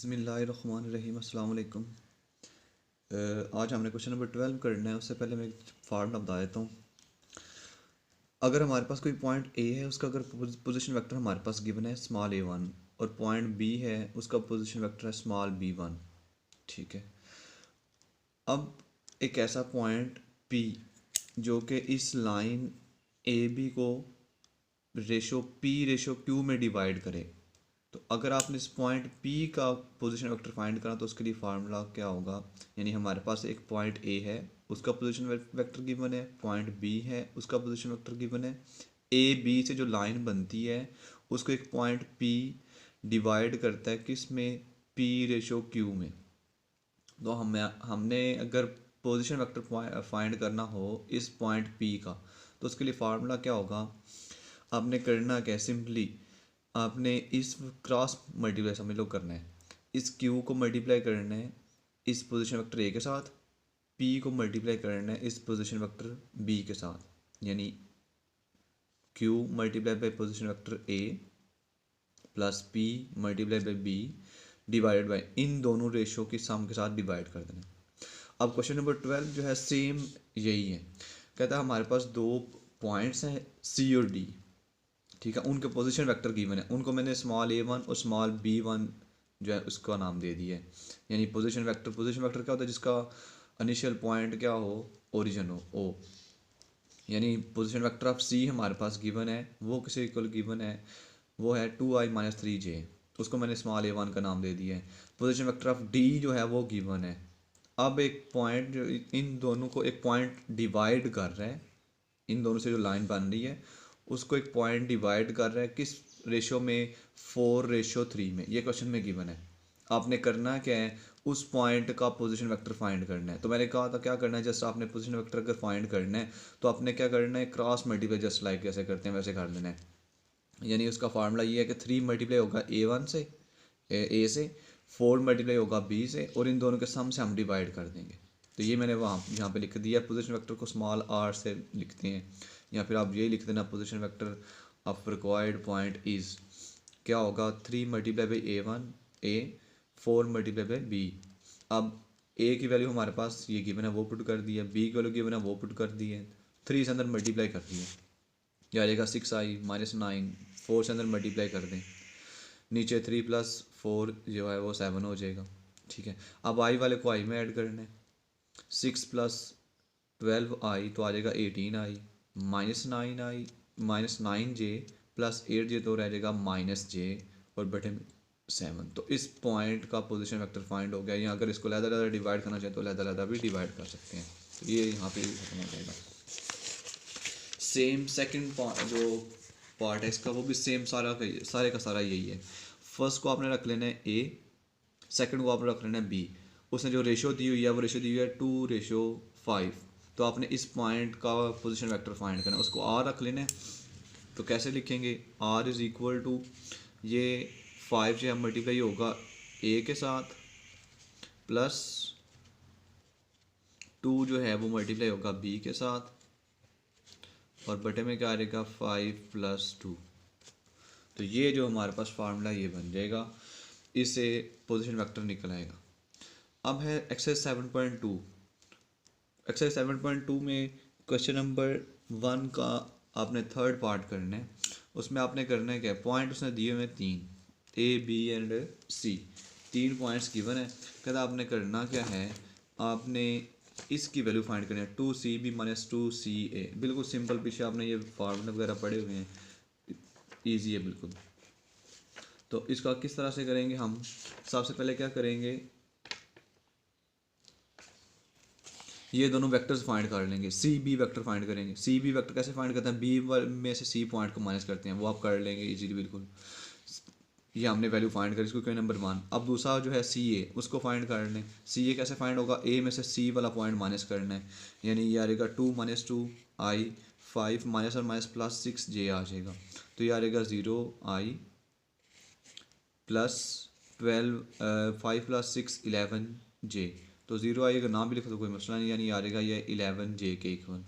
बिस्मिल्लाहिर्रहमानिर्रहीम अस्सलाम वालेकुम। आज हमने क्वेश्चन नंबर 12 करना है। उससे पहले मैं एक फार्मूला बता देता हूँ। अगर हमारे पास कोई पॉइंट ए है, उसका अगर पोजीशन वेक्टर हमारे पास गिवन है स्मॉल a1 और पॉइंट बी है, उसका पोजीशन वेक्टर है स्मॉल b1। ठीक है। अब एक ऐसा पॉइंट P जो कि इस लाइन ए बी को रेशो P/Q में डिवाइड करे, तो अगर आपने इस पॉइंट P का पोजीशन वेक्टर फाइंड करना तो उसके लिए फार्मूला क्या होगा। यानी हमारे पास एक पॉइंट A है, उसका पोजीशन वेक्टर गिवन है, पॉइंट B है, उसका पोजीशन वेक्टर गिवन है। A B से जो लाइन बनती है उसको एक पॉइंट P डिवाइड करता है किस में, P/Q में। तो हमने अगर पोजीशन वेक्टर फाइंड करना हो इस पॉइंट P का, तो उसके लिए फार्मूला क्या होगा। आपने करना क्या है, सिंपली आपने इस क्रॉस मल्टीप्लाई समझ लो करना है। इस Q को मल्टीप्लाई करना है इस पोजीशन वेक्टर A के साथ, P को मल्टीप्लाई करना है इस पोजीशन वेक्टर B के साथ। यानी Q multiply by position vector A plus P multiply by B divided by इन दोनों रेशो की सम के साथ डिवाइड कर देना। अब क्वेश्चन नंबर 12 जो है सेम यही है। कहता है हमारे पास दो पॉइंट्स हैं C और D। ठीक है, उनके पोजीशन वेक्टर गिवन है, उनको मैंने स्मॉल a1 और स्मॉल b1 जो है उसका नाम दे दिया है। यानी पोजीशन वेक्टर क्या होता है, जिसका इनिशियल पॉइंट क्या हो, ओरिजिन हो ओ। यानी पोजीशन वेक्टर ऑफ C हमारे पास गिवन है, वो किसे इक्वल गिवन है, वो है 2i-3j। उसको मैंने स्मॉल a1 का नाम दे दिया है। पोजीशन वेक्टर ऑफ D जो है वो गिवन है। अब एक पॉइंट जो इन दोनों को एक पॉइंट डिवाइड कर रहा है, इन दोनों से जो लाइन बन रही है उसको एक पॉइंट डिवाइड कर रहा है किस रेशो में, 4/3 में। ये क्वेश्चन में गिवन है। आपने करना क्या है, उस पॉइंट का पोजीशन वेक्टर फाइंड करना है। तो मैंने कहा था क्या करना है, जस्ट आपने पोजीशन वेक्टर अगर फाइंड करना है तो आपने क्या करना है, क्रॉस मल्टीप्लाई जस्ट लाइक कैसे करते हैं वैसे कर लेना है। यानी उसका फार्मूला ये है कि 3 मल्टीप्लाई होगा A1 से, ए से, 4 मल्टीप्लाई होगा B से, और इन दोनों के सम से हम डिवाइड कर देंगे। तो ये मैंने वहाँ यहाँ पे लिख दिया। पोजीशन वेक्टर को स्मॉल r से लिखते हैं, या फिर आप यही लिख देना position vector of required point is क्या होगा, 3 multiply by A1 A, 4 multiply by B। अब A की वैल्यू हमारे पास ये गिवन है वो पुट कर दी है, B की वैल्यू गिवन है वो पुट कर दी है, 3 से अंदर मल्टीप्लाई कर दिए, ये आ जाएगा 6i-9। 4 से अंदर मल्टीप्लाई कर दें, नीचे 3 + 4 जो है वो 7 हो जाएगा। ठीक है, अब आई वाले को आई में ऐड करना है। 6 + 12i तो आ जाएगा 18i, -9i -9j plus 8j तो रह जाएगा -j और बटे में 7। तो इस पॉइंट का पोजीशन वेक्टर फाइंड हो गया। या अगर इसको लहदा डिवाइड करना चाहें तो लहदा भी डिवाइड कर सकते हैं। तो ये यहाँ पे खत्म हो जाएगा। सेम सेकंड जो पार्ट है इसका, वो भी सेम सारे का सारा यही है। फर्स्ट को आपने रख लेना है A, सेकंड को आपने रख लेना है B। उसने जो रेशो दी हुई है वो रेशो दी हुई है 2/5। तो आपने इस पॉइंट का पोजीशन वेक्टर फाइंड करना है, उसको R रख लेना है। तो कैसे लिखेंगे, R इज़ इक्वल टू ये 5 जो है मल्टीप्लाई होगा A के साथ, प्लस 2 जो है वो मल्टीप्लाई होगा B के साथ, और बटे में क्या आ जाएगा 5 + 2। तो ये जो हमारे पास फार्मूला ये बन जाएगा, इससे पोजीशन वेक्टर निकल आएगा। अब है एक्सरसाइज 7.2। एक्सरसाइज 7.2 में क्वेश्चन नंबर 1 का आपने थर्ड पार्ट करना है। उसमें आपने करना है क्या, पॉइंट उसने दिए हुए 3 A B and C, 3 points given है। कहता आपने करना क्या है, आपने इसकी वैल्यू फाइंड करनी है 2CB - 2CA। बिल्कुल सिंपल, पीछे आपने ये फार्मूले वगैरह पढ़े हुए हैं, ईजी है बिल्कुल। तो इसका किस तरह से करेंगे हम, सबसे पहले क्या करेंगे, ये दोनों वेक्टर्स फाइंड कर लेंगे। CB वेक्टर फाइंड करेंगे। CB वेक्टर कैसे फाइंड करते हैं, B में से C पॉइंट को माइनस करते हैं, वो आप कर लेंगे इजीली बिल्कुल। ये हमने वैल्यू फाइंड करी, इसको क्यों नंबर 1। अब दूसरा जो है CA, उसको फाइंड कर लें। CA कैसे फाइंड होगा, A में से C वाला पॉइंट माइनस करना है। यानी ये आ जाएगा 2 - 2i, 5 माइनस और माइनस प्लस 6j आ जाएगा। तो ये आ जाएगा 0i प्लस 5 + 6 11j। तो 0i अगर ना भी लिखो तो कोई मसला नहीं, यानी आ जाएगा ये 11j के इक्वल।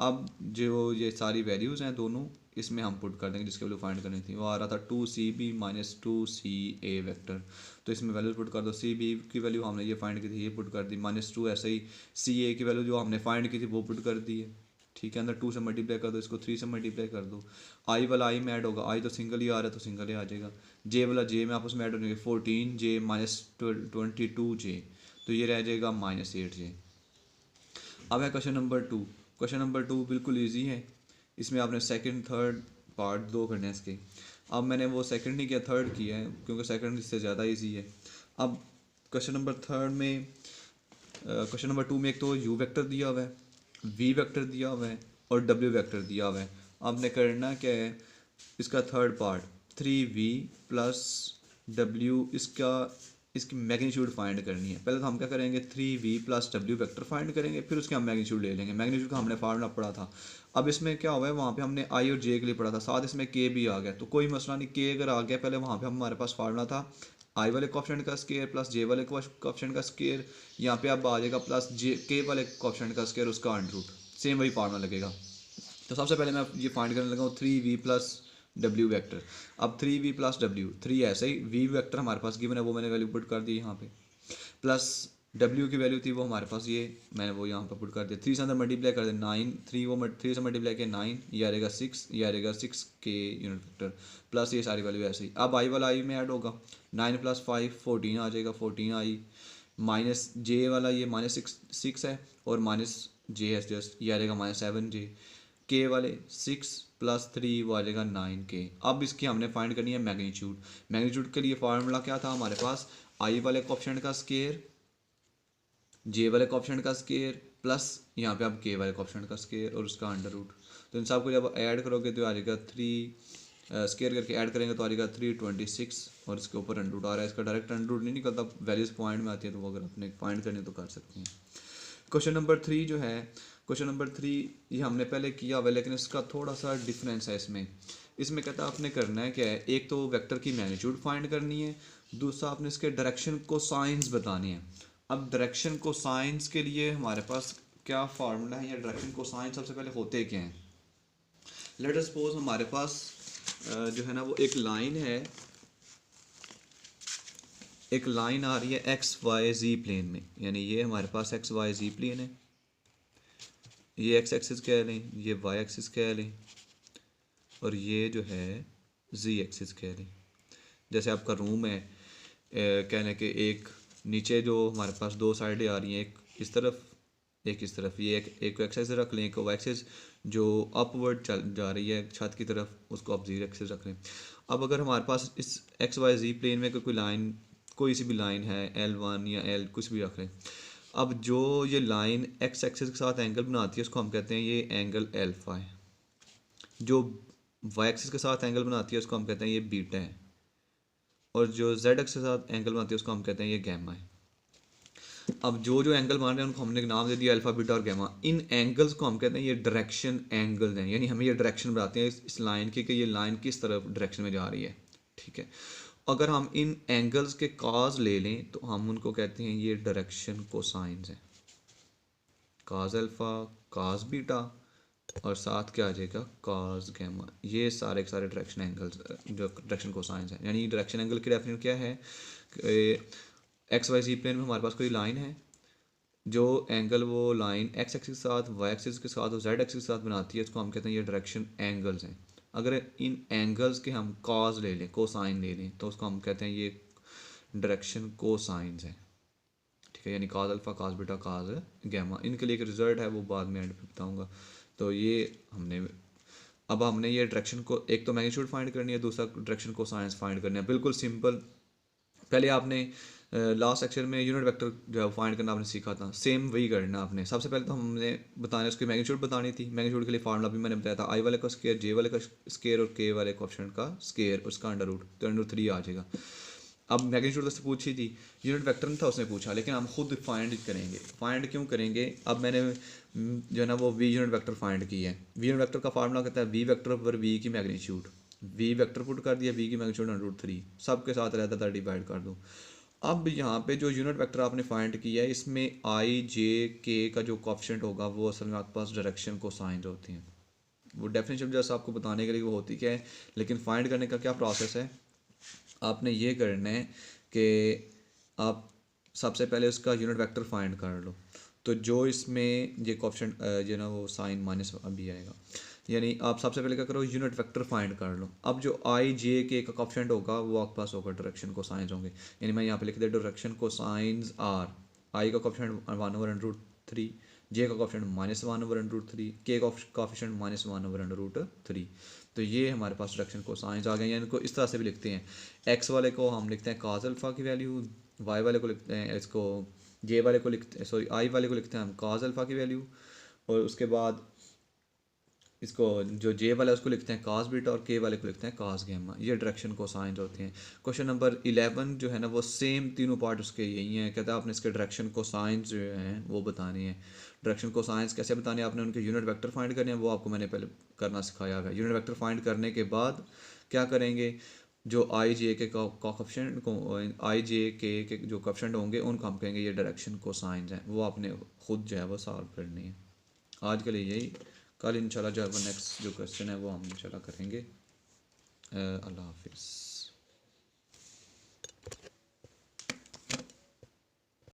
अब जो ये सारी वैल्यूज़ हैं दोनों इसमें हम पुट कर देंगे जिसकी वैल्यू फाइंड करनी थी। वो आ रहा था 2CB माइनस 2CA वेक्टर, तो इसमें वैल्यू पुट कर दो। CB की वैल्यू हमने ये फाइंड की थी, ये पुट कर दी, -2 ऐसे ही CA की वैल्यू जो हमने फाइंड की थी वो पुट कर दी है, ठीक है। अंदर 2 से मल्टीप्लाई कर दो, इसको 3 से मल्टीप्लाई कर दो। आई वाला आई में ऐड होगा, आई तो सिंगल ही आ रहा है तो सिंगल ही आ जाएगा। जे वाला जे में आपस में ऐड हो जाएंगे, 14J माइनस 22J, तो ये रह जाएगा -8J। अब है क्वेश्चन नंबर 2। क्वेश्चन नंबर 2 बिल्कुल ईजी है, इसमें आपने सेकंड थर्ड पार्ट दो करने हैं इसके। अब मैंने वो सेकंड नहीं किया, थर्ड किया है क्योंकि सेकंड इससे ज़्यादा ईजी है। अब क्वेश्चन नंबर थर्ड में क्वेश्चन नंबर 2 में एक तो यू वेक्टर दिया हुआ है, वी वेक्टर दिया हुआ है और डब्ल्यू वेक्टर दिया हुआ है। आपने करना क्या है, इसका third part 3v plus W, इसकी मैग्नीट्यूड फाइंड करनी है। पहले तो हम क्या करेंगे, 3v plus W vector find करेंगे, फिर उसके हम मैग्नीट्यूड ले लेंगे। मैग्नीट्यूड का हमने फार्मूला पढ़ा था। अब इसमें क्या हुआ है, वहाँ पे हमने आई और जे के लिए पढ़ा था, साथ इसमें के भी आ गया, तो कोई मसला नहीं। के अगर आ गया, पहले वहाँ पे हमारे पास फार्मूला था आई वाले कोएफिशिएंट का स्केयर प्लस जे वाले कोएफिशिएंट का स्केयर, यहाँ पे अब आ जाएगा प्लस जे के वाले कोएफिशिएंट का स्केयर, उसका अंडर रूट, सेम वही फार्मूला लगेगा। तो सबसे पहले मैं ये फाइंड करने लगा हूँ 3v प्लस डब्ल्यू वेक्टर। अब 3v प्लस डब्ल्यू, 3 ऐसे ही, v वेक्टर हमारे पास गिवन है वो मैंने वैल्यू पुट कर दी यहाँ पे, प्लस डब्ल्यू की वैल्यू थी वो हमारे पास ये, मैंने वो यहाँ पर पुट कर दिया। 3 से अंदर मल्टीप्लाई कर दे 9, 3 से मल्टीप्लाई किया 9, ये आ रहेगा 6, ये आ रहेगा 6 के यूनिट वेक्टर, प्लस ये सारी वैल्यू ऐसे ही। अब आई वाला आई में ऐड होगा, 9 + 5 14 आ जाएगा, 14 आई, माइनस जे वाला ये -6 है और माइनस जे है जस्ट, ये आ जाएगा -7J। के वाले 6 + 3 वो आ जाएगा 9K। अब इसकी हमने फाइंड करनी है मैग्नीट्यूड। मैग्नीट्यूड के लिए फार्मूला क्या था हमारे पास, आई वाले कोएफिशिएंट का स्केयर, जे वाले कोएफिशिएंट का स्केयर, प्लस यहाँ पे आप के वाले कोएफिशिएंट का स्केयर और उसका अंडर रूट। तो इन सबको जब ऐड करोगे तो आ जाएगा 3, स्केयर करके ऐड करेंगे तो आ जाएगा 326 और इसके ऊपर अंडर रूट आ रहा है। इसका डायरेक्ट अंडर रूट नहीं निकलता, वैल्यूज पॉइंट में आती है, तो वो अगर आपने फाइंड करनी तो कर सकते हैं। क्वेश्चन नंबर 3 जो है, क्वेश्चन नंबर 3 ये हमने पहले किया हुआ है लेकिन इसका थोड़ा सा डिफरेंस है इसमें। इसमें कहता है आपने करना है क्या है, एक तो वेक्टर की मैग्नीट्यूड फाइंड करनी है, दूसरा आपने इसके डायरेक्शन को साइंस बतानी है। अब डायरेक्शन को साइंस के लिए हमारे पास क्या फार्मूला है, या डायरेक्शन को साइंस सबसे पहले होते क्या हैं। लेट अस सपोज हमारे पास जो है ना वो एक लाइन है, एक लाइन आ रही है XYZ प्लेन में, यानी ये हमारे पास XYZ प्लेन है, ये x एक्सिस कह लें, ये y एक्सिस कह लें और ये जो है z एक्सिस कह लें। जैसे आपका रूम है, कहने के एक नीचे जो हमारे पास दो साइडें आ रही हैं, एक इस तरफ एक इस तरफ, ये एक एक्सिस रख लें, एक y एक्सिस जो अपवर्ड चल जा रही है छत की तरफ, उसको आप z एक्सिस रख लें। अब अगर हमारे पास इस XYZ प्लेन में कोई लाइन, कोई सी भी लाइन है L1 या L कुछ भी रख लें। अब जो ये लाइन x एक्सिस के साथ एंगल बनाती है उसको हम कहते हैं ये एंगल अल्फा है, जो y एक्सिस के साथ एंगल बनाती है उसको हम कहते हैं ये बीटा है, और जो z एक्सिस के साथ एंगल बनाती है उसको हम कहते हैं ये गैमा है। अब जो जो एंगल मान रहे हैं उनको हमने नाम दे दिया अल्फा, बीटा और गैमा। इन एंगल्स को हम कहते हैं ये डायरेक्शन एंगल हैं, यानी हमें ये डायरेक्शन बताते हैं इस लाइन की कि ये लाइन किस तरफ डायरेक्शन में जा रही है, ठीक है। अगर हम इन एंगल्स के कॉज ले लें तो हम उनको कहते हैं ये डायरेक्शन कोसाइंस है, कॉज अल्फा, कॉज बीटा और साथ क्या आ जाएगा कॉज गैमा। ये सारे के सारे डायरेक्शन एंगल्स जो डायरेक्शन कोसाइंस हैं। यानी डायरेक्शन एंगल की डेफिनेशन क्या है, XYZ प्लेन में हमारे पास कोई लाइन है, जो एंगल वो लाइन x एक्सिस के साथ, y एक्सिस के साथ और z एक्सिस के साथ बनाती है, इसको हम कहते हैं ये डायरेक्शन एंगल्स हैं। अगर इन एंगल्स के हम कॉज ले लें, कोसाइन ले लें, तो उसको हम कहते हैं ये डायरेक्शन कोसाइंस है, ठीक है। यानी cause alpha, cause beta, cause gamma. इनके लिए एक रिजल्ट है वो बाद में एंड पे बताऊंगा। तो ये हमने ये डायरेक्शन को, एक तो मैग्नीट्यूड फाइंड करनी है, दूसरा डायरेक्शन कोसाइंस फाइंड करनी है। बिल्कुल सिंपल। पहले आपने लास्ट सेक्शन में यूनिट वेक्टर जो है फाइंड करना आपने सीखा था, सेम वही करना आपने। सबसे पहले तो हमने बताना उसकी मैग्नीट्यूड बतानी थी। मैग्नीट्यूड के लिए फार्मूला भी मैंने बताया था, आई वाले का स्केयर, जे वाले का स्केयर और के वाले कोएफिशिएंट का स्केयर, उसका अंडर रूट, तो अंडर 3 आ जाएगा। अब मैग्नीट्यूड उससे पूछी थी, यूनिट वेक्टर नहीं था उसने पूछा, लेकिन हम खुद फाइंड करेंगे। फाइंड क्यों करेंगे, अब मैंने जो है ना वो वी यूनिट वेक्टर फाइंड की है। वी यूनिट वेक्टर का फार्मूला कहता है वी वेक्टर पर वी की मैग्नीट्यूड, वी वेक्टर पुट कर दिया, वी की मैग्नीट्यूड √3, सबके साथ रहता था डिवाइड कर दो। अब यहाँ पे जो यूनिट वेक्टर आपने फाइंड किया है, इसमें आई जे के का जो कोएफिशिएंट होगा वो असल में आपके पास डायरेक्शन कोसाइन होते हैं, वो डेफिनेशन जैसा आपको बताने के लिए वो होती क्या है, लेकिन फाइंड करने का क्या प्रोसेस है, आपने ये करना है कि आप सबसे पहले उसका यूनिट वेक्टर फाइंड कर लो। तो जो इसमें ये कोफिशिएंट जो ना वो साइन माइनस अभी आएगा, यानी आप सबसे पहले क्या करो, यूनिट वेक्टर फाइंड कर लो। अब जो आई जे के का कोफिशिएंट होगा वो आपके पास होगा डायरेक्शन को साइंस होंगे, यानी मैं यहाँ पे लिख दिया डायरेक्शन को साइंस आर। आई का कोफिशिएंट 1/√3, जे का कोफिशिएंट -1/√3, के का कोफिशिएंट -1/√3। तो ये हमारे पास डायरेक्शन को साइंस आ गए, या इनको इस तरह से भी लिखते हैं। एक्स वाले को हम लिखते हैं काज अल्फ़ा की वैल्यू, वाई वाले को लिखते हैं इसको, जे वाले को लिखते हैं, सॉरी आई वाले को लिखते हैं हम काज अल्फ़ा की वैल्यू, और उसके बाद इसको जो जे वाला है उसको लिखते हैं कास बीटा, और के वाले को लिखते हैं कास गैमा। ये डायरेक्शन को साइंस होते हैं। क्वेश्चन नंबर 11 जो है ना वो सेम तीनों पार्ट उसके यही हैं। कहता है आपने इसके डायरेक्शन को साइंस जो हैं वो बताने हैं। डायरेक्शन को साइंस कैसे बताने हैं, आपने उनके यूनिट वेक्टर फाइंड करने हैं, वो आपको मैंने पहले करना सिखाया है। यूनिट वेक्टर फाइंड करने के बाद क्या करेंगे, जो आई जे के कोफिशिएंट को, आई जे के जो कोफिशिएंट होंगे उनको हम कहेंगे ये डायरेक्शन को साइंस हैं, वो आपने खुद जो है वो सॉल्व करनी है। आज के लिए यही, कल इंशाल्लाह जो है वो नेक्स्ट जो क्वेश्चन है वो हम इंशाल्लाह करेंगे। अल्लाह हाफिज़।